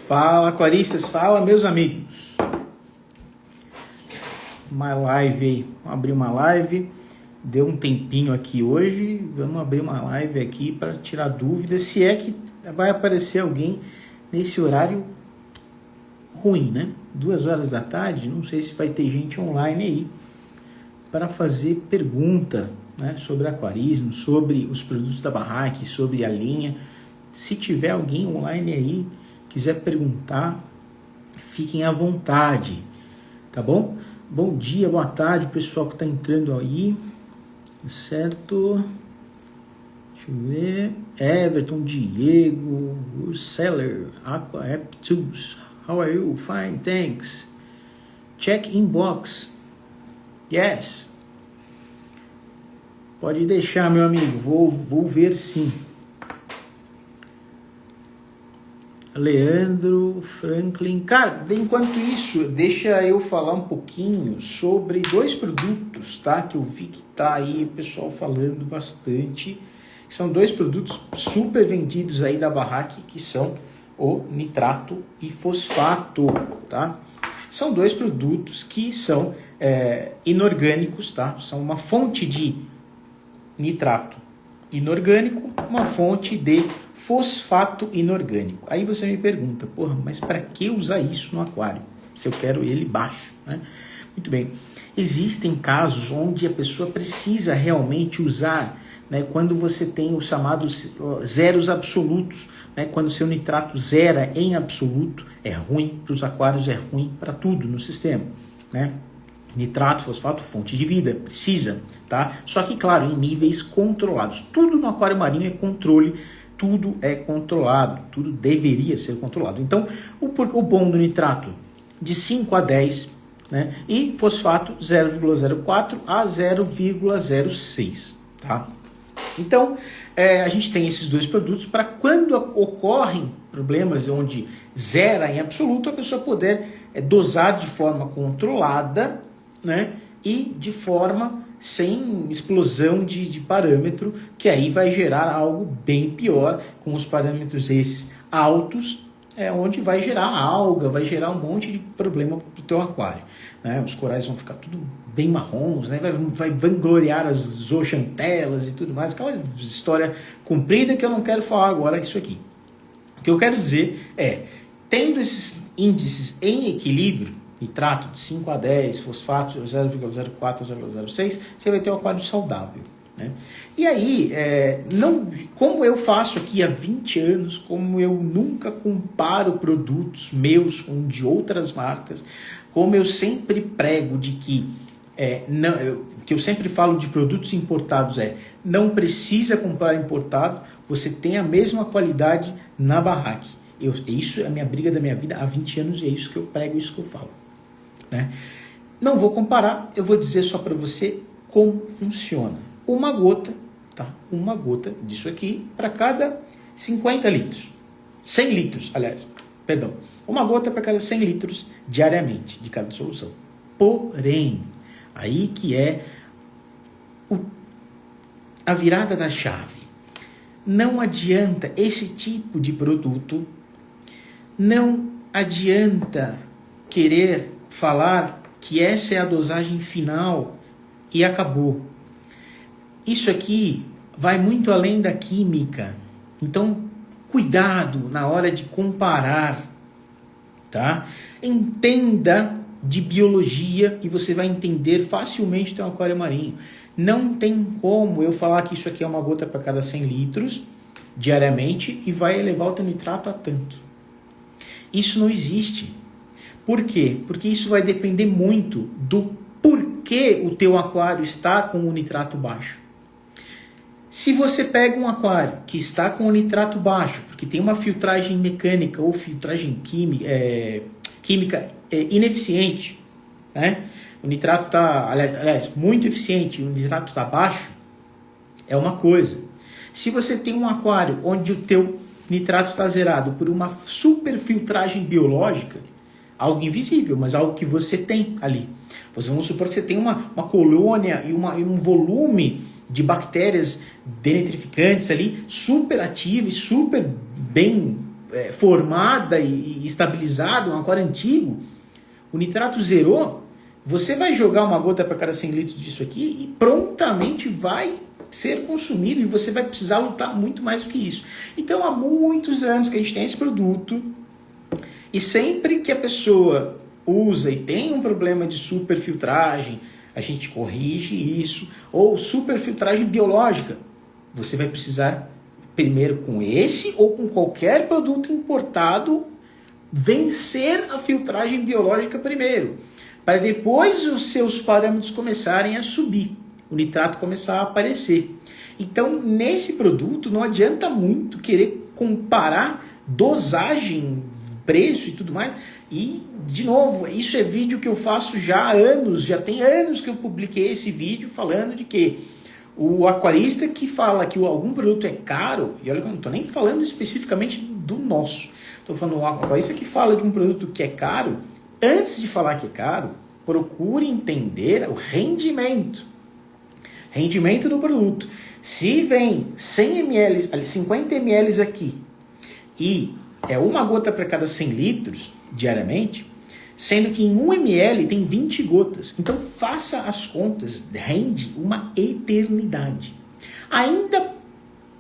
Fala, aquaristas, fala, meus amigos. Uma live aí, vamos abrir uma live. Deu um tempinho aqui hoje, vamos abrir uma live aqui para tirar dúvidas, se é que vai aparecer alguém nesse horário ruim, né? 2 horas da tarde, não sei se vai ter gente online aí para fazer pergunta, né, sobre aquarismo, sobre os produtos da Barraque, sobre a linha. Se tiver alguém online aí, quiser perguntar, fiquem à vontade, tá bom? Bom dia, boa tarde, pessoal que está entrando aí, certo? Deixa eu ver. Everton, Diego, Seller, Aqua App Tools. How are you? Fine, thanks. Check inbox. Yes. Pode deixar, meu amigo. Vou ver sim. Leandro, Franklin. Cara, enquanto isso, deixa eu falar um pouquinho sobre 2 produtos, tá? Que eu vi que tá aí o pessoal falando bastante. São 2 produtos super vendidos aí da Barraque, que são o nitrato e fosfato, tá? São 2 produtos que são inorgânicos, tá? São uma fonte de nitrato inorgânico, uma fonte de fosfato inorgânico. Aí você me pergunta, porra, mas para que usar isso no aquário? Se eu quero ele baixo, né? Muito bem. Existem casos onde a pessoa precisa realmente usar, né, quando você tem os chamados zeros absolutos, né, quando o seu nitrato zera em absoluto, é ruim para os aquários, é ruim para tudo no sistema, né? Nitrato, fosfato, fonte de vida, precisa, tá? Só que, claro, em níveis controlados. Tudo no aquário marinho é controle, tudo é controlado, tudo deveria ser controlado. Então, o bom do nitrato de 5 a 10, né? E fosfato 0,04 a 0,06, tá? Então, a gente tem esses 2 produtos para quando ocorrem problemas onde zera em absoluto, a pessoa poder dosar de forma controlada, né? E de forma sem explosão de parâmetro, que aí vai gerar algo bem pior, com os parâmetros esses altos, onde vai gerar alga, vai gerar um monte de problema para o teu aquário, né? Os corais vão ficar tudo bem marrons, né? Vai vangloriar as zooxantelas e tudo mais, aquela história comprida que eu não quero falar agora isso aqui. O que eu quero dizer é, tendo esses índices em equilíbrio, nitrato de 5 a 10, fosfato 0,04 a 0,06, você vai ter um aquário saudável, né? E aí, como eu faço aqui há 20 anos, como eu nunca comparo produtos meus com de outras marcas, como eu sempre prego de que, que eu sempre falo de produtos importados, não precisa comprar importado, você tem a mesma qualidade na Barraque. Isso é a minha briga da minha vida há 20 anos e é isso que eu prego, isso que eu falo, né? Não vou comparar, eu vou dizer só para você como funciona. Uma gota, tá? Uma gota disso aqui para cada 50 litros. 100 litros, aliás, perdão. Uma gota para cada 100 litros diariamente de cada solução. Porém, aí que é a virada da chave. Não adianta esse tipo de produto, não adianta querer falar que essa é a dosagem final e acabou. Isso aqui vai muito além da química. Então, cuidado na hora de comparar, tá? Entenda de biologia e você vai entender facilmente o teu aquário marinho. Não tem como eu falar que isso aqui é uma gota para cada 100 litros diariamente e vai elevar o teu nitrato a tanto. Isso não existe. Por quê? Porque isso vai depender muito do porquê o teu aquário está com o nitrato baixo. Se você pega um aquário que está com o nitrato baixo, porque tem uma filtragem mecânica ou filtragem química ineficiente, né? O nitrato está, aliás, muito eficiente, o nitrato está baixo, é uma coisa. Se você tem um aquário onde o teu nitrato está zerado por uma superfiltragem biológica, algo invisível, mas algo que você tem ali. Vamos supor que você tem uma colônia e um volume de bactérias denitrificantes ali, super ativas, super bem formada e estabilizada, um aquário antigo, o nitrato zerou, você vai jogar uma gota para cada 100 litros disso aqui e prontamente vai ser consumido e você vai precisar lutar muito mais do que isso. Então há muitos anos que a gente tem esse produto e sempre que a pessoa usa e tem um problema de superfiltragem, a gente corrige isso, ou superfiltragem biológica, você vai precisar primeiro com esse ou com qualquer produto importado vencer a filtragem biológica primeiro, para depois os seus parâmetros começarem a subir, o nitrato começar a aparecer. Então, nesse produto, não adianta muito querer comparar dosagem, preço e tudo mais. E, de novo, isso é vídeo que eu faço já há anos, já tem anos que eu publiquei esse vídeo falando de que o aquarista que fala que algum produto é caro, e olha que eu não estou nem falando especificamente do nosso, estou falando o aquarista que fala de um produto que é caro, antes de falar que é caro, procure entender o rendimento do produto. Se vem 100 ml, 50 ml aqui e é uma gota para cada 100 litros diariamente, sendo que em 1 ml tem 20 gotas. Então faça as contas, rende uma eternidade. Ainda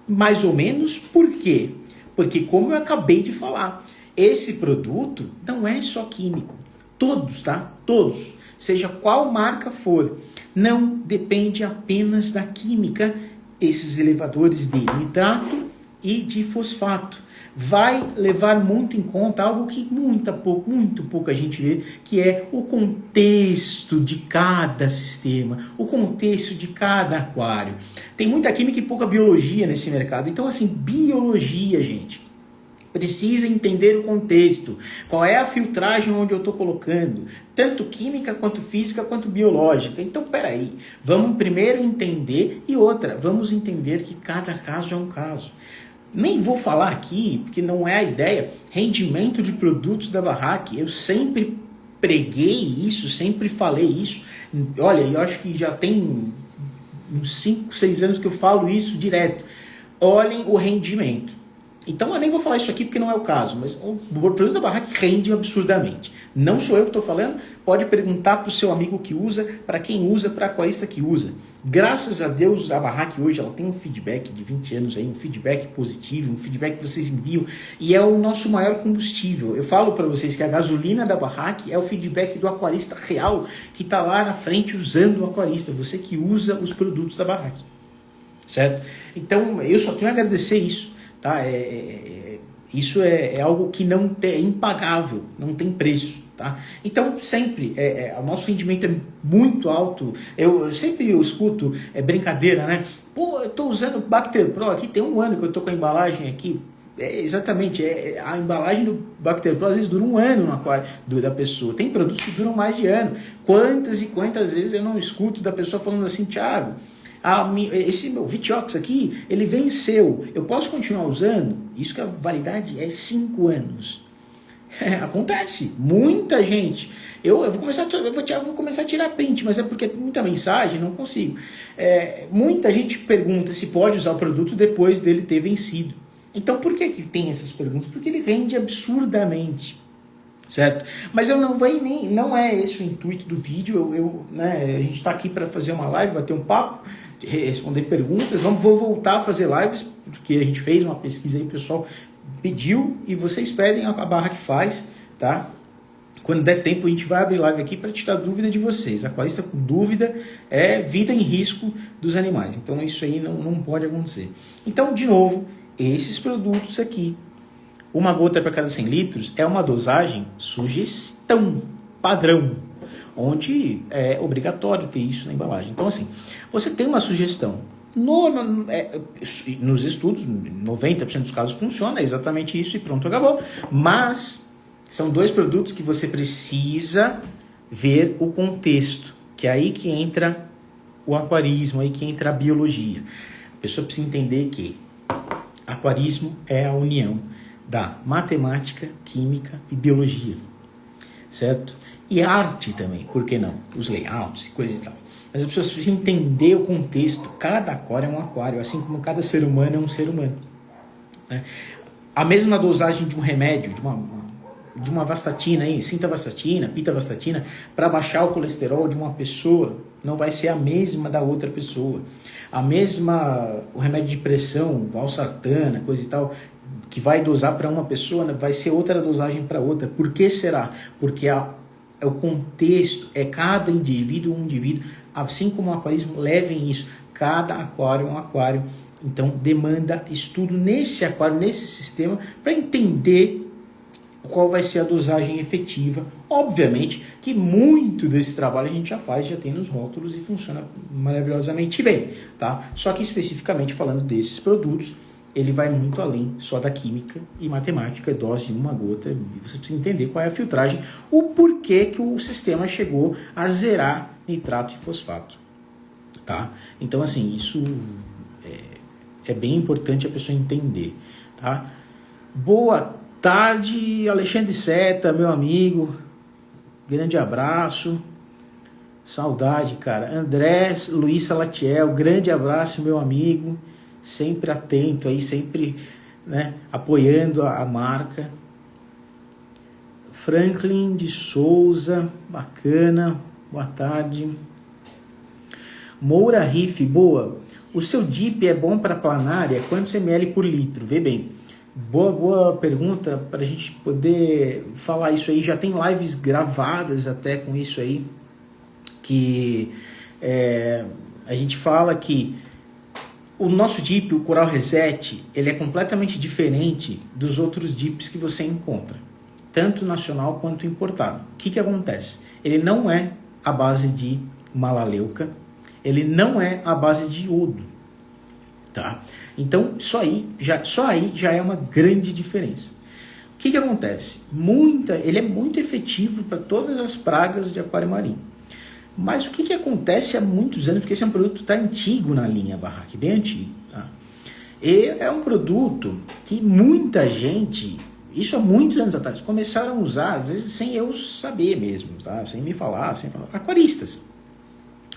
mais ou menos por quê? Porque como eu acabei de falar, esse produto não é só químico. Todos, tá? Todos, seja qual marca for, não depende apenas da química, esses elevadores de nitrato e de fosfato. Vai levar muito em conta algo que muito pouca gente vê, que é o contexto de cada sistema, o contexto de cada aquário. Tem muita química e pouca biologia nesse mercado. Então, assim, biologia, gente. Precisa entender o contexto, qual é a filtragem onde eu estou colocando, tanto química, quanto física, quanto biológica. Então, peraí, vamos primeiro entender e outra, vamos entender que cada caso é um caso. Nem vou falar aqui, porque não é a ideia, rendimento de produtos da Barrac. Eu sempre preguei isso, sempre falei isso. Olha, eu acho que já tem uns 5, 6 anos que eu falo isso direto. Olhem o rendimento. Então eu nem vou falar isso aqui porque não é o caso, mas o produto da Barrac rende absurdamente. Não sou eu que estou falando, pode perguntar para o seu amigo que usa, para quem usa, para a aquarista que usa. Graças a Deus a Barrac hoje ela tem um feedback de 20 anos aí, um feedback positivo, um feedback que vocês enviam e é o nosso maior combustível. Eu falo para vocês que a gasolina da Barrac é o feedback do aquarista real que está lá na frente usando o aquarista, você que usa os produtos da Barrac, certo? Então eu só tenho a agradecer isso. Tá? Isso é algo que é impagável, não tem preço. Tá? Então, sempre, o nosso rendimento é muito alto. Eu sempre escuto brincadeira, né? Pô, eu estou usando o Bacter Pro aqui, tem 1 ano que eu estou com a embalagem aqui. Exatamente, a embalagem do Bacter Pro às vezes dura 1 ano no aquário da pessoa. Tem produtos que duram mais de ano. Quantas e quantas vezes eu não escuto da pessoa falando assim, Thiago, esse meu Vitiox aqui, ele venceu, eu posso continuar usando? Isso que a validade é 5 anos. Acontece, muita gente. Eu vou começar a tirar print, mas é porque tem muita mensagem, não consigo. Muita gente pergunta se pode usar o produto depois dele ter vencido. Então por que tem essas perguntas? Porque ele rende absurdamente. Certo? Mas eu não é esse o intuito do vídeo. Né, a gente está aqui para fazer uma live, bater um papo, responder perguntas. Vou voltar a fazer lives, porque a gente fez uma pesquisa aí, o pessoal pediu e vocês pedem, a Barrac faz, tá? Quando der tempo a gente vai abrir live aqui para tirar dúvida de vocês. Aquarista com dúvida é vida em risco dos animais. Então isso aí não pode acontecer. Então, de novo, esses produtos aqui, 1 gota para cada 100 litros é uma dosagem sugestão padrão, onde é obrigatório ter isso na embalagem. Então, assim, você tem uma sugestão. Nos estudos, 90% dos casos funciona, é exatamente isso e pronto, acabou. Mas são 2 produtos que você precisa ver o contexto, que é aí que entra o aquarismo, aí que entra a biologia. A pessoa precisa entender que aquarismo é a união da matemática, química e biologia, certo? E arte também, por que não? Os layouts e coisas e tal. Mas as pessoas precisam entender o contexto. Cada aquário é um aquário, assim como cada ser humano é um ser humano. Né? a mesma dosagem de um remédio, de uma vastatina, sintavastatina, pitavastatina, para baixar o colesterol de uma pessoa, não vai ser a mesma da outra pessoa. O remédio de pressão, valsartana, coisa e tal, que vai dosar para uma pessoa, vai ser outra dosagem para outra. Por que será? Porque é o contexto, é cada indivíduo um indivíduo, assim como o aquarismo, levem isso. Cada aquário é um aquário, então demanda estudo nesse aquário, nesse sistema, para entender qual vai ser a dosagem efetiva. Obviamente que muito desse trabalho a gente já faz, já tem nos rótulos e funciona maravilhosamente bem, tá? Só que especificamente falando desses produtos, ele vai muito além só da química e matemática, dose de uma gota, e você precisa entender qual é a filtragem, o porquê que o sistema chegou a zerar nitrato e fosfato, tá? Então, assim, isso é bem importante a pessoa entender, tá? Boa tarde, Alexandre Seta, meu amigo, grande abraço, saudade, cara. André Luiz Salatiel, grande abraço, meu amigo, sempre atento aí, sempre, né, apoiando a marca. Franklin de Souza, bacana, boa tarde. Moura Riff, boa. O seu DIP é bom para planária? Quantos ml por litro? Vê bem. Boa pergunta para a gente poder falar isso aí. Já tem lives gravadas até com isso aí, que a gente fala que o nosso DIP, o Coral Reset, ele é completamente diferente dos outros DIPs que você encontra, tanto nacional quanto importado. O que acontece? Ele não é a base de malaleuca, ele não é a base de iodo, tá? Então, só aí já é uma grande diferença. O que acontece? Ele é muito efetivo para todas as pragas de aquário marinho. Mas o que acontece há muitos anos, porque esse é um produto que está antigo na linha Barrac, bem antigo, tá? E é um produto que muita gente, isso há muitos anos atrás, começaram a usar, às vezes sem eu saber mesmo, tá? Sem me falar, aquaristas,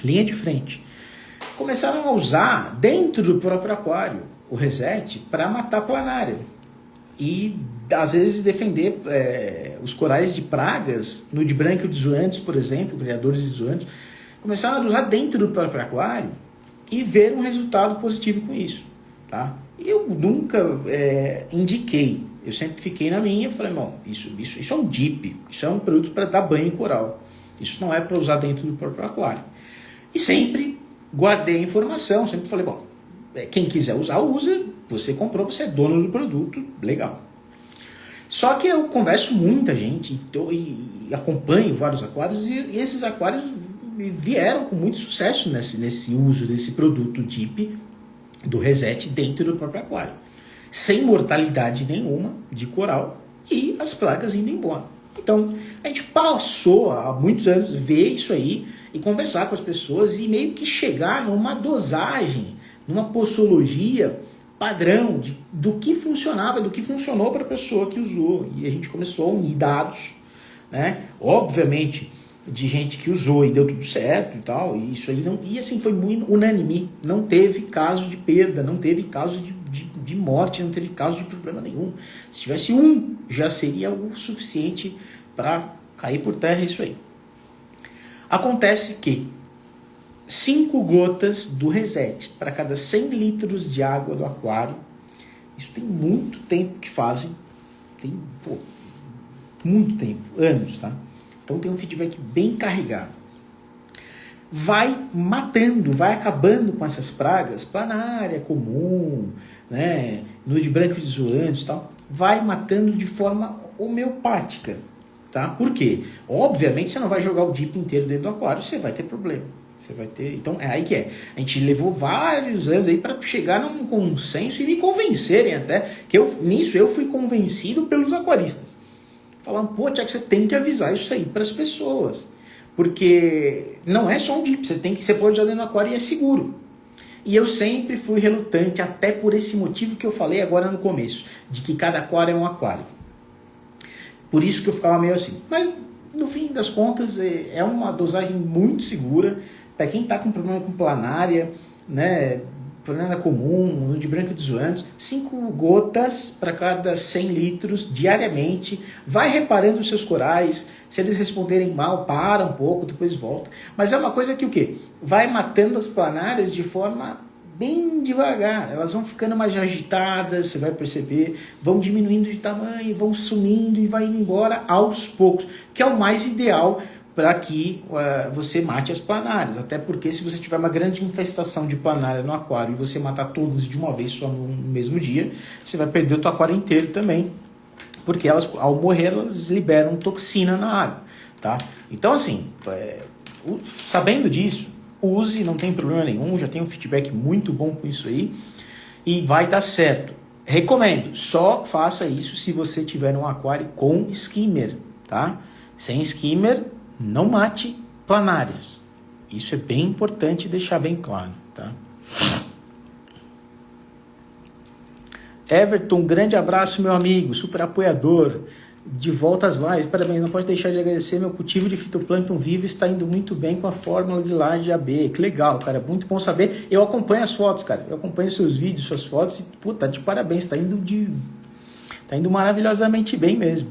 linha de frente. Começaram a usar dentro do próprio aquário o Reset para matar planária e às vezes defender os corais de pragas, no de branco de zoantes, por exemplo, criadores de zoantes, começaram a usar dentro do próprio aquário e ver um resultado positivo com isso, tá? Eu nunca indiquei, eu sempre fiquei na minha, falei, não, isso é um DIP, isso é um produto para dar banho em coral, isso não é para usar dentro do próprio aquário. E sempre guardei a informação, sempre falei, bom, quem quiser usar, usa, você comprou, você é dono do produto, legal. Só que eu converso com muita gente e acompanho vários aquários e esses aquários vieram com muito sucesso nesse uso desse produto DIP do Reset dentro do próprio aquário, sem mortalidade nenhuma de coral e as pragas indo embora. Então, a gente passou há muitos anos ver isso aí e conversar com as pessoas e meio que chegar numa dosagem, numa posologia padrão do que funcionava, do que funcionou para a pessoa que usou. E a gente começou a unir dados, né? Obviamente, de gente que usou e deu tudo certo e tal, e isso aí não... E assim, foi muito unânime, não teve caso de perda, não teve caso de morte, não teve caso de problema nenhum. Se tivesse um, já seria o suficiente para cair por terra isso aí. Acontece que 5 gotas do Reset para cada 100 litros de água do aquário, isso tem muito tempo que fazem, muito tempo, anos, tá? Então tem um feedback bem carregado. Vai matando, vai acabando com essas pragas, planária comum, né, nude branco de zoantes e tal, vai matando de forma homeopática, tá? Por quê? Obviamente você não vai jogar o DIP inteiro dentro do aquário, você vai ter problema. Você vai ter... Então é aí que é. A gente levou vários anos aí para chegar num consenso e me convencerem até, que nisso eu fui convencido pelos aquaristas. Falando, pô, Thiago, você tem que avisar isso aí para as pessoas. Porque não é só um DIP, você pode usar dentro do aquário e é seguro. E eu sempre fui relutante, até por esse motivo que eu falei agora no começo, de que cada aquário é um aquário. Por isso que eu ficava meio assim. Mas, no fim das contas, é uma dosagem muito segura. Para quem está com problema com planária, né, planara comum, no de branco dos zoantes, 5 gotas para cada 100 litros diariamente. Vai reparando os seus corais. Se eles responderem mal, para um pouco, depois volta. Mas é uma coisa que o quê? Vai matando as planárias de forma bem devagar. Elas vão ficando mais agitadas, você vai perceber, vão diminuindo de tamanho, vão sumindo e vai indo embora aos poucos, que é o mais ideal para que você mate as planárias. Até porque se você tiver uma grande infestação de planária no aquário e você matar todas de uma vez só no mesmo dia, você vai perder o teu aquário inteiro também, porque elas, ao morrer, elas liberam toxina na água, tá? Então, assim, sabendo disso, use, não tem problema nenhum, já tem um feedback muito bom com isso aí e vai dar certo. Recomendo, só faça isso se você tiver um aquário com skimmer, tá? Sem skimmer, não mate planárias. Isso é bem importante deixar bem claro, tá? Everton, um grande abraço, meu amigo, super apoiador. De volta às lives, parabéns, não pode deixar de agradecer, meu cultivo de fitoplâncton vivo está indo muito bem com a fórmula de laje AB, que legal, cara, muito bom saber, eu acompanho as fotos, cara, eu acompanho seus vídeos, suas fotos, e puta, de parabéns, tá indo maravilhosamente bem mesmo,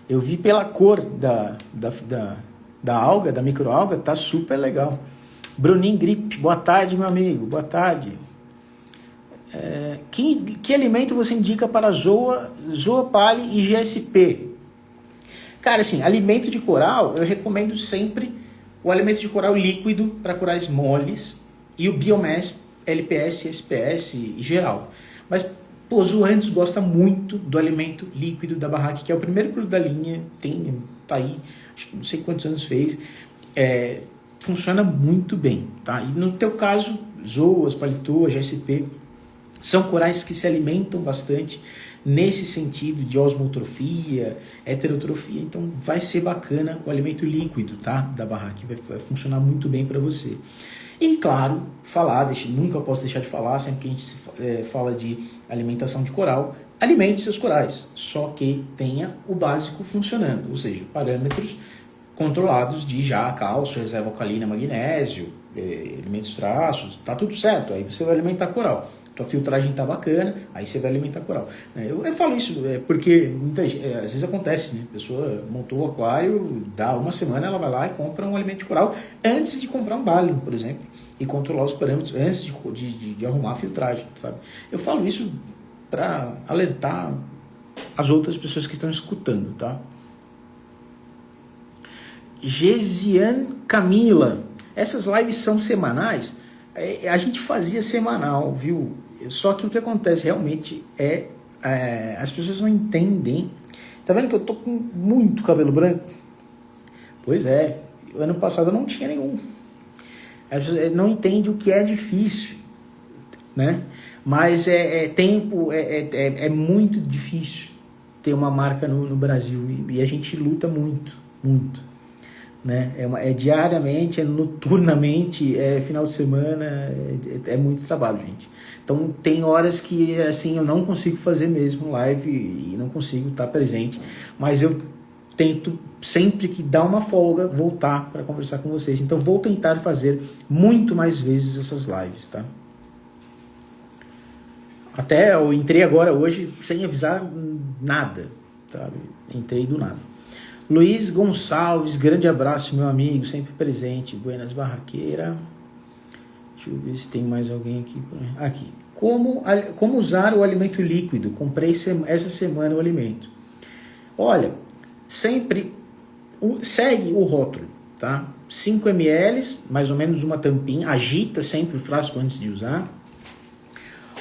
eu vi pela cor da alga, da microalga, tá super legal. Bruninho Grip, boa tarde, meu amigo, boa tarde. Que alimento você indica para Zoa Pali e GSP? Cara, assim, alimento de coral, eu recomendo sempre o alimento de coral líquido para corais moles e o Biomass, LPS, SPS e geral. Mas, pô, Zoanthus gosta muito do alimento líquido da Barraque, que é o primeiro produto da linha, tá aí, acho que não sei quantos anos fez, funciona muito bem, tá? E no teu caso, Zoas, Palitoa, GSP, são corais que se alimentam bastante nesse sentido de osmotrofia, heterotrofia, então vai ser bacana o alimento líquido, tá? Da Barraque, vai funcionar muito bem para você. E claro, nunca posso deixar de falar, sempre que a gente fala de alimentação de coral, alimente seus corais, só que tenha o básico funcionando, ou seja, parâmetros controlados de já cálcio, reserva alcalina, magnésio, elementos traços, tá tudo certo, aí você vai alimentar coral. Tua filtragem tá bacana, aí você vai alimentar coral. Eu falo isso porque às vezes acontece, né? A pessoa montou o aquário, dá uma semana, ela vai lá e compra um alimento de coral antes de comprar um Balium, por exemplo, e controlar os parâmetros antes de arrumar a filtragem, sabe? Eu falo isso para alertar as outras pessoas que estão escutando, tá? Gesiane Camila, essas lives são semanais? A gente fazia semanal, viu? Só que o que acontece realmente as pessoas não entendem. Tá vendo que eu tô com muito cabelo branco? Pois é, ano passado eu não tinha nenhum. As pessoas não entendem o que é difícil, né? Mas é muito difícil ter uma marca no Brasil e a gente luta muito, muito. Né? Diariamente, noturnamente, final de semana, é muito trabalho, gente. Então tem horas que assim eu não consigo fazer mesmo live e não consigo estar presente, mas eu tento sempre que dá uma folga voltar para conversar com vocês. Então vou tentar fazer muito mais vezes essas lives, tá? Até eu entrei agora hoje sem avisar nada, tá? Entrei do nada. Luiz Gonçalves, grande abraço, meu amigo, sempre presente. Buenas Barraqueira. Deixa eu ver se tem mais alguém aqui. Aqui. Como usar o alimento líquido? Comprei essa semana o alimento. Olha, sempre segue o rótulo, tá? 5 ml, mais ou menos uma tampinha. Agita sempre o frasco antes de usar.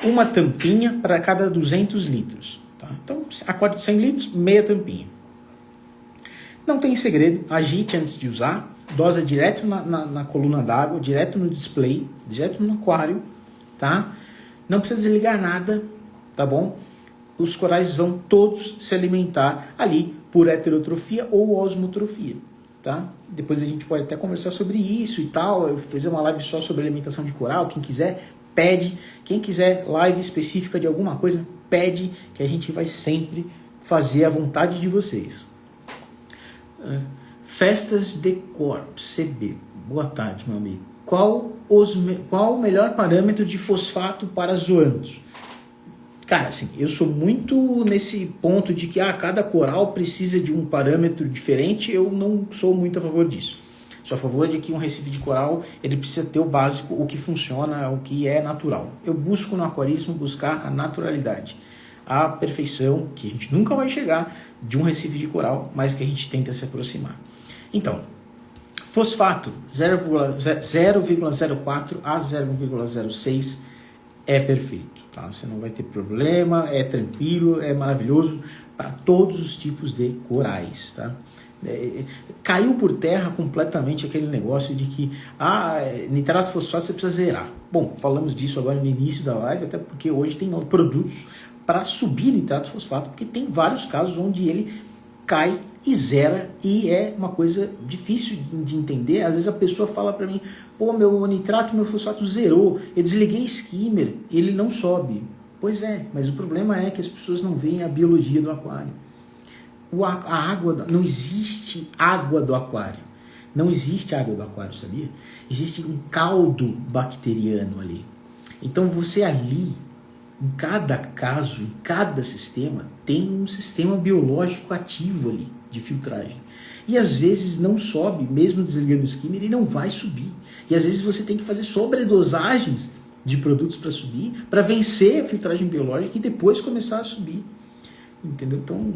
Uma tampinha para cada 200 litros. Tá? Então, aquário de 100 litros, meia tampinha. Não tem segredo, agite antes de usar, dosa direto na coluna d'água, direto no display, direto no aquário, tá? Não precisa desligar nada, tá bom? Os corais vão todos se alimentar ali por heterotrofia ou osmotrofia, tá? Depois a gente pode até conversar sobre isso e tal, eu fiz uma live só sobre alimentação de coral, quem quiser pede, quem quiser live específica de alguma coisa, pede, que a gente vai sempre fazer a vontade de vocês. Festas de Corp, CB. Boa tarde, meu amigo. qual o melhor parâmetro de fosfato para azoanos? Cara, assim, eu sou muito nesse ponto de que cada coral precisa de um parâmetro diferente, eu não sou muito a favor disso. Sou a favor de que um recife de coral, ele precisa ter o básico, o que funciona, o que é natural. Eu busco no aquarismo buscar a naturalidade, a perfeição, que a gente nunca vai chegar de um recife de coral, mas que a gente tenta se aproximar. Então, fosfato 0,04 a 0,06 é perfeito, tá? Você não vai ter problema, é tranquilo, é maravilhoso para todos os tipos de corais, tá? Caiu por terra completamente aquele negócio de que nitrato fosfato você precisa zerar. Bom, falamos disso agora no início da live, até porque hoje tem produtos para subir nitrato fosfato, porque tem vários casos onde ele cai e zera, e é uma coisa difícil de entender. Às vezes a pessoa fala para mim, pô, meu nitrato, meu fosfato zerou, eu desliguei skimmer, ele não sobe. Pois é, mas o problema é que as pessoas não veem a biologia do aquário. A água, não existe água do aquário. Não existe água do aquário, sabia? Existe um caldo bacteriano ali. Então você ali, em cada caso, em cada sistema, tem um sistema biológico ativo ali, de filtragem. E às vezes não sobe, mesmo desligando o skimmer, ele não vai subir. E às vezes você tem que fazer sobredosagens de produtos para subir, para vencer a filtragem biológica e depois começar a subir. Entendeu? Então,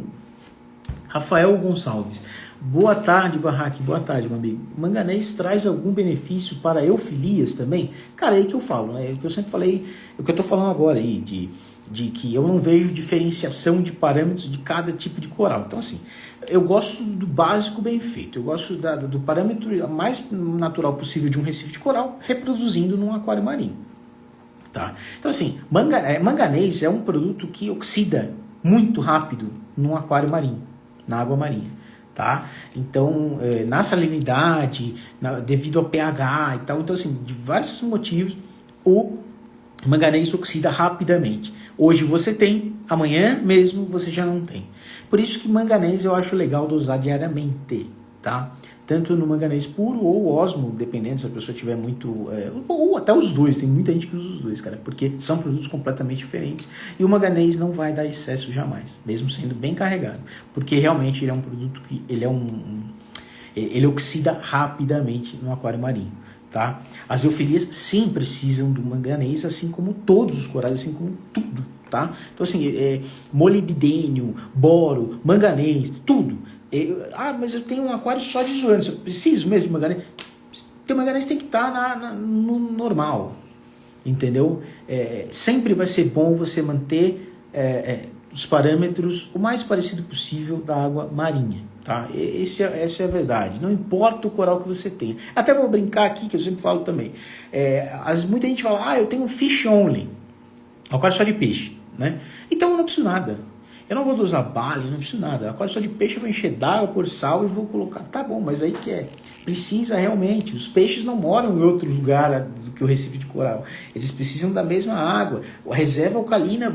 Rafael Gonçalves. Boa tarde, Barraque. Boa tarde, meu amigo. Manganês traz algum benefício para eufilias também? Cara, é aí que eu falo, né? É o que eu sempre falei, é o que eu tô falando agora aí, de que eu não vejo diferenciação de parâmetros de cada tipo de coral. Então, assim, eu gosto do básico bem feito. Eu gosto do parâmetro mais natural possível de um recife de coral, reproduzindo num aquário marinho. Tá? Então, assim, manganês é um produto que oxida muito rápido num aquário marinho, na água marinha. Tá? Então, na salinidade, devido ao pH e tal, então assim, de vários motivos, o manganês oxida rapidamente. Hoje você tem, amanhã mesmo você já não tem. Por isso que manganês eu acho legal dosar diariamente, tá? Tanto no manganês puro ou osmo, dependendo se a pessoa tiver muito... ou até os dois, tem muita gente que usa os dois, cara, porque são produtos completamente diferentes. E o manganês não vai dar excesso jamais, mesmo sendo bem carregado. Porque realmente ele é um produto que... ele oxida rapidamente no aquário marinho, tá? As eufilias sim precisam do manganês, assim como todos os corais, assim como tudo, tá? Então assim, molibdênio, boro, manganês, tudo. Mas eu tenho um aquário só de isolantes, eu preciso mesmo de manganês. Teu manganês tem que estar no normal, entendeu? Sempre vai ser bom você manter os parâmetros o mais parecido possível da água marinha, tá? Essa é a verdade. Não importa o coral que você tenha. Até vou brincar aqui, que eu sempre falo também. Muita gente fala, eu tenho um fish only, aquário só de peixe, né? Então eu não preciso nada. Eu não vou usar bala, não preciso nada. Agora só de peixe eu vou encher d'água, pôr sal e vou colocar. Tá bom, mas aí que precisa realmente. Os peixes não moram em outro lugar do que o recife de coral. Eles precisam da mesma água. A reserva alcalina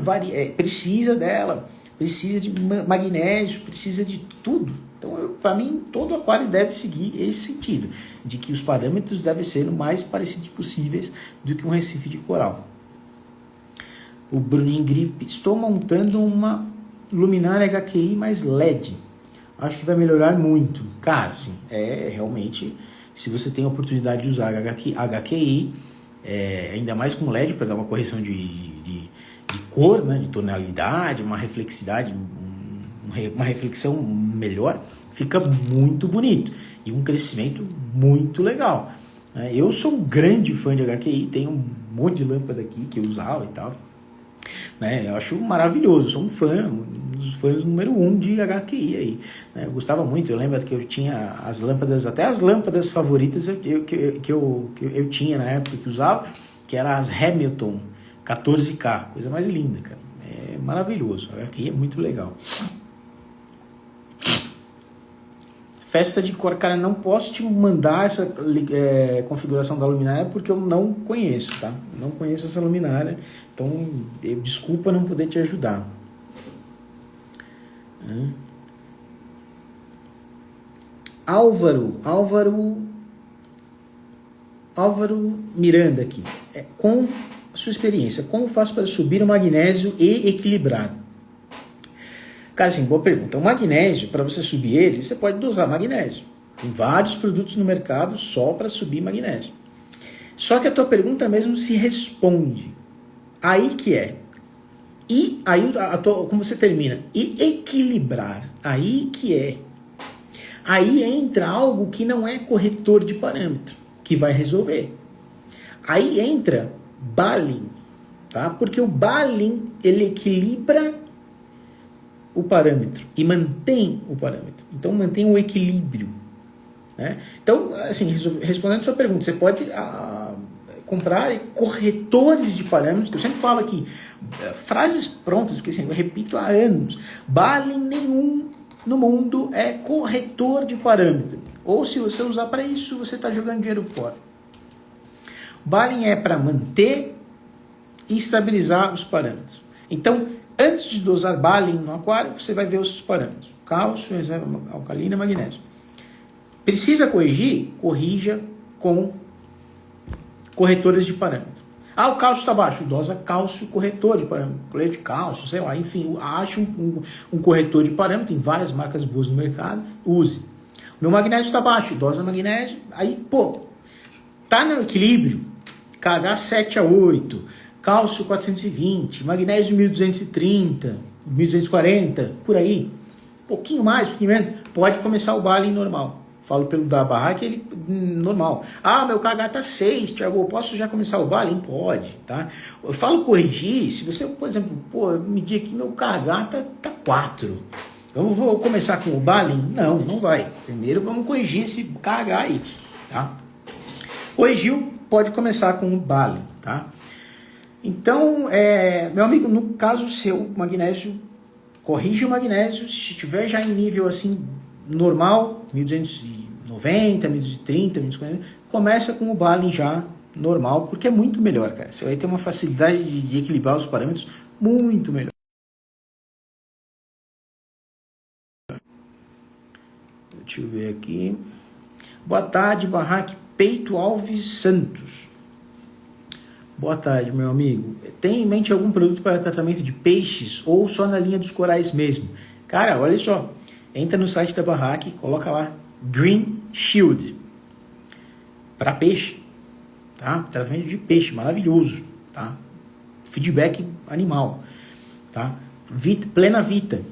precisa dela. Precisa de magnésio, precisa de tudo. Então, para mim, todo aquário deve seguir esse sentido. De que os parâmetros devem ser o mais parecidos possíveis do que um recife de coral. O Bruninho Gripe. Estou montando uma luminária HQI mais LED. Acho que vai melhorar muito. Cara, assim, realmente, se você tem a oportunidade de usar HQI, ainda mais com LED para dar uma correção de cor, né, de tonalidade, uma reflexidade, uma reflexão melhor, fica muito bonito. E um crescimento muito legal. Eu sou um grande fã de HQI, tenho um monte de lâmpada aqui que eu usava e tal. Eu acho maravilhoso, sou um dos fãs número 1 de HQI aí, né? Eu gostava muito, eu lembro que eu tinha as lâmpadas, até as lâmpadas favoritas que eu tinha na época que usava, que eram as Hamilton 14K, coisa mais linda, cara, é maravilhoso, HQI é muito legal. Festa de cor, cara, não posso te mandar essa configuração da luminária porque eu não conheço, tá? Não conheço essa luminária, então desculpa não poder te ajudar. Álvaro Álvaro Miranda aqui. Com a sua experiência, como faço para subir o magnésio e equilibrar? Cara, assim, boa pergunta. O magnésio, para você subir ele, você pode dosar magnésio. Tem vários produtos no mercado só para subir magnésio. Só que a tua pergunta mesmo se responde. Aí que é. E aí, como você termina? E equilibrar. Aí que é. Aí entra algo que não é corretor de parâmetro, que vai resolver. Aí entra Balin, tá? Porque o Balin, ele equilibra o parâmetro e mantém o parâmetro. Então, mantém o equilíbrio, né? Então, assim, respondendo a sua pergunta, você pode comprar corretores de parâmetros, que eu sempre falo aqui, frases prontas, porque assim, eu repito há anos, Balin nenhum no mundo é corretor de parâmetro. Ou se você usar para isso, você está jogando dinheiro fora. Balin é para manter e estabilizar os parâmetros. Então, antes de dosar Balin no aquário, você vai ver os parâmetros. Cálcio, reserva alcalina, magnésio. Precisa corrigir? Corrija com corretores de parâmetro. O cálcio está baixo, dosa cálcio corretor de parâmetro, colete de cálcio, sei lá, enfim, ache um corretor de parâmetro, tem várias marcas boas no mercado, use. Meu magnésio está baixo, dosa magnésio, aí, tá no equilíbrio, KH 7 a 8, cálcio 420, magnésio 1230, 1240, por aí, pouquinho mais, pouquinho menos, pode começar o Balin normal. Falo pelo da barraca, ele normal. Meu KH tá 6, Thiago, eu posso já começar o Balin? Pode, tá? Eu falo corrigir, se você, por exemplo, medir aqui, meu KH tá 4. Eu vou começar com o Balin? Não vai. Primeiro vamos corrigir esse KH aí, tá? Corrigiu, pode começar com o Balin, tá? Então, meu amigo, no caso seu, magnésio, corrige o magnésio, se estiver já em nível assim, normal, 1290, 1230, 1240, começa com o Balin já normal, porque é muito melhor, cara. Você vai ter uma facilidade de equilibrar os parâmetros muito melhor. Deixa eu ver aqui. Boa tarde, Barraque Peito Alves Santos. Boa tarde, meu amigo. Tem em mente algum produto para tratamento de peixes ou só na linha dos corais mesmo? Cara, olha só. Entra no site da Barraque, coloca lá Green Shield para peixe, tá? Tratamento de peixe, maravilhoso, tá? Feedback animal, tá? Plena Vita,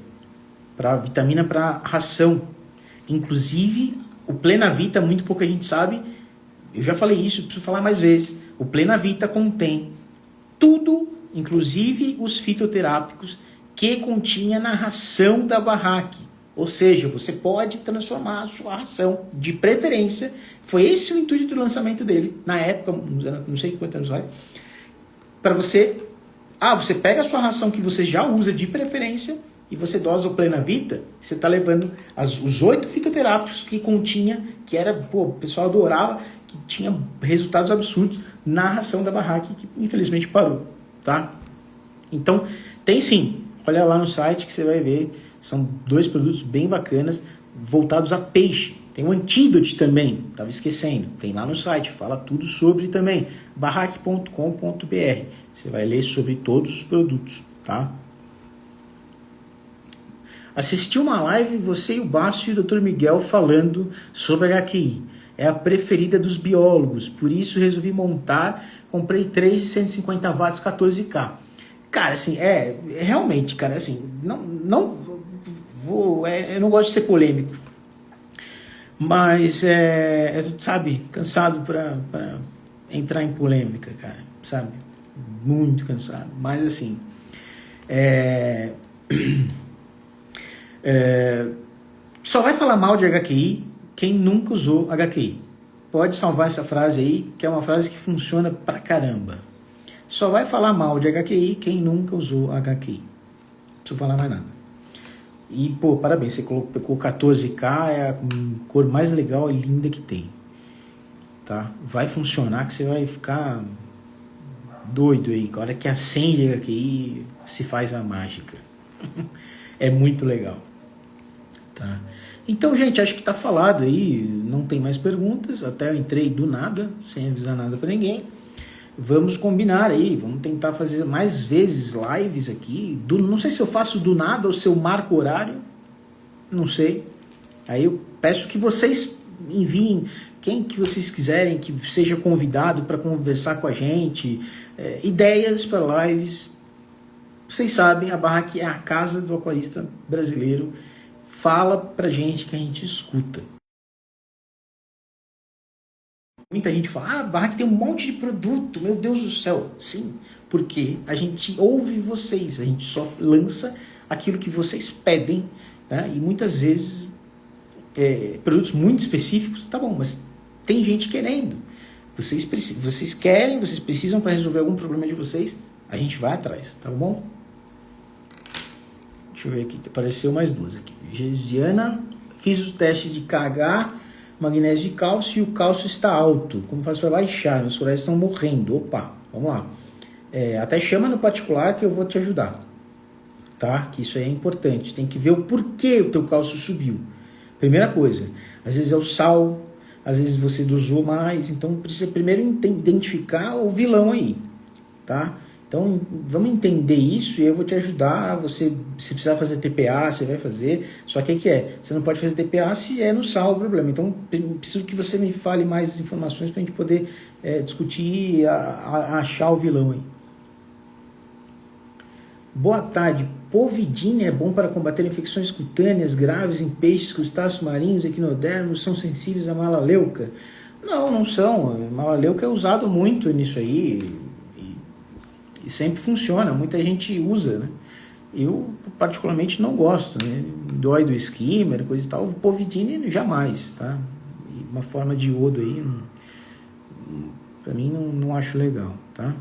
para vitamina para ração. Inclusive, o Plena Vita, muito pouca gente sabe, eu já falei isso, preciso falar mais vezes. O Plena Vita contém tudo, inclusive os fitoterápicos que continha na ração da Barraque. Ou seja, você pode transformar a sua ração, de preferência. Foi esse o intuito do lançamento dele, na época, não sei quantos anos vai, para você... você pega a sua ração que você já usa de preferência e você dosa o Plena Vita, você está levando os 8 fitoterápicos que continha, que era, o pessoal adorava, que tinha resultados absurdos na ração da Barraque, que infelizmente parou, tá? Então, tem sim. Olha lá no site que você vai ver. São 2 produtos bem bacanas, voltados a peixe. Tem um Antídote também, estava esquecendo. Tem lá no site, fala tudo sobre também. barraque.com.br. Você vai ler sobre todos os produtos, tá? Assisti uma live, você e o Bácio e o Dr. Miguel falando sobre HQI. É a preferida dos biólogos, por isso resolvi montar. Comprei 3 de 150 watts 14K. Cara, assim, realmente, cara, assim, eu não gosto de ser polêmico, mas sabe, cansado para entrar em polêmica, cara, sabe, muito cansado, mas assim, só vai falar mal de HQI quem nunca usou HQI. Pode salvar essa frase aí, que é uma frase que funciona pra caramba. Só vai falar mal de HQI quem nunca usou HQI. Não preciso falar mais nada. E, parabéns, você colocou 14K, é a cor mais legal e linda que tem. Tá? Vai funcionar, que você vai ficar doido aí. A hora que acende HQI, se faz a mágica. É muito legal. Tá? Tá? Então, gente, acho que tá falado aí, não tem mais perguntas, até eu entrei do nada, sem avisar nada para ninguém. Vamos combinar aí, vamos tentar fazer mais vezes lives aqui. Não sei se eu faço do nada ou se eu marco horário, não sei. Aí eu peço que vocês enviem quem que vocês quiserem que seja convidado para conversar com a gente, ideias para lives. Vocês sabem, a Barraque é a casa do aquarista brasileiro. Fala pra gente que a gente escuta. Muita gente fala, a Barraque tem um monte de produto, meu Deus do céu. Sim, porque a gente ouve vocês, a gente só lança aquilo que vocês pedem, né? E muitas vezes produtos muito específicos, tá bom, mas tem gente querendo. Vocês querem, vocês precisam para resolver algum problema de vocês, a gente vai atrás, tá bom? Deixa eu ver aqui, apareceu mais duas aqui. Gesiana, fiz o teste de KH, magnésio de cálcio, e o cálcio está alto. Como faço para baixar? Meus colegas estão morrendo. Opa, vamos lá. Até chama no particular que eu vou te ajudar. Tá? Que isso aí é importante. Tem que ver o porquê o teu cálcio subiu. Primeira coisa, às vezes é o sal, às vezes você dosou mais, então precisa primeiro identificar o vilão aí, tá? Então vamos entender isso e eu vou te ajudar. Você, se precisar fazer TPA, você vai fazer. Só que você não pode fazer TPA se é no sal o problema. Então preciso que você me fale mais informações para a gente poder discutir e achar o vilão aí. Boa tarde. Povidine é bom para combater infecções cutâneas graves em peixes, crustáceos marinhos, equinodermos, são sensíveis à malaleuca? Não, não são. Malaleuca é usado muito nisso aí e sempre funciona, muita gente usa, né? Eu particularmente não gosto, né? Dói do skimmer, coisa e tal. O povidine jamais, tá? E uma forma de iodo aí, para mim não acho legal, tá?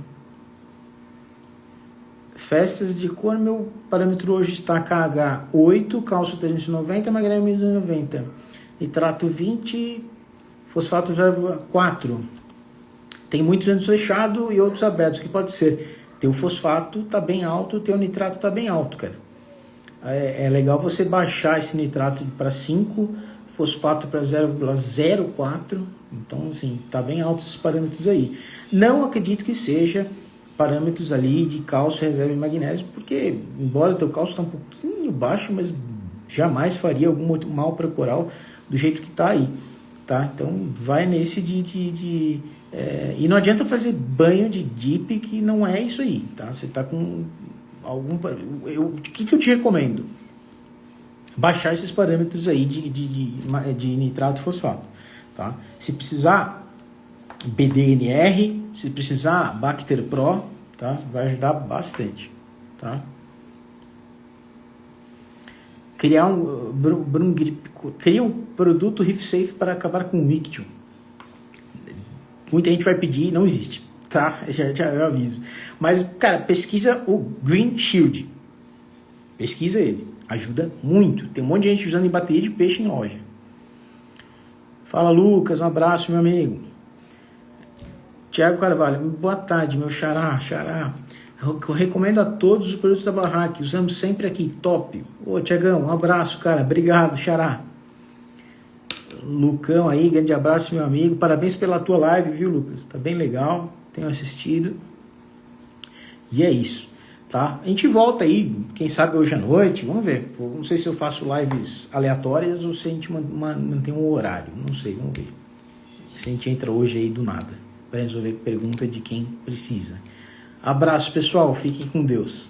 Festas de cor, meu parâmetro hoje está KH 8, cálcio 390, magnésio 190, nitrato 20, fosfato 0,4. Tem muitos anos fechados e outros abertos. O que pode ser? Teu fosfato está bem alto, teu nitrato está bem alto, cara. É legal você baixar esse nitrato para 5, fosfato para 0,04. Então, assim, tá bem alto esses parâmetros aí. Não acredito que seja parâmetros ali de cálcio, reserva e magnésio, porque embora o teu cálcio está um pouquinho baixo, mas jamais faria algum outro mal para o coral do jeito que está aí, tá? Então vai nesse e não adianta fazer banho de DIP, que não é isso aí, tá? Você está com algum... O que eu te recomendo? Baixar esses parâmetros aí de nitrato e fosfato, tá? Se precisar BDNR, se precisar Bacter Pro, tá? Vai ajudar bastante, tá? Cria um produto Reef Safe para acabar com o Ictio. Muita gente vai pedir, não existe, tá? Já aviso. Mas, cara, pesquisa o Green Shield. Pesquisa ele, ajuda muito. Tem um monte de gente usando em bateria de peixe em loja. Fala, Lucas, um abraço, meu amigo. Tiago Carvalho, boa tarde, meu xará. Eu recomendo a todos os produtos da Barraque, usamos sempre aqui, top. Ô, Tiagão, um abraço, cara, obrigado, xará. Lucão aí, grande abraço, meu amigo, parabéns pela tua live, viu, Lucas? Tá bem legal, tenho assistido. E é isso, tá? A gente volta aí, quem sabe hoje à noite, vamos ver. Não sei se eu faço lives aleatórias ou se a gente mantém um horário, não sei, vamos ver. Se a gente entra hoje aí do nada para resolver pergunta de quem precisa. Abraço, pessoal. Fiquem com Deus.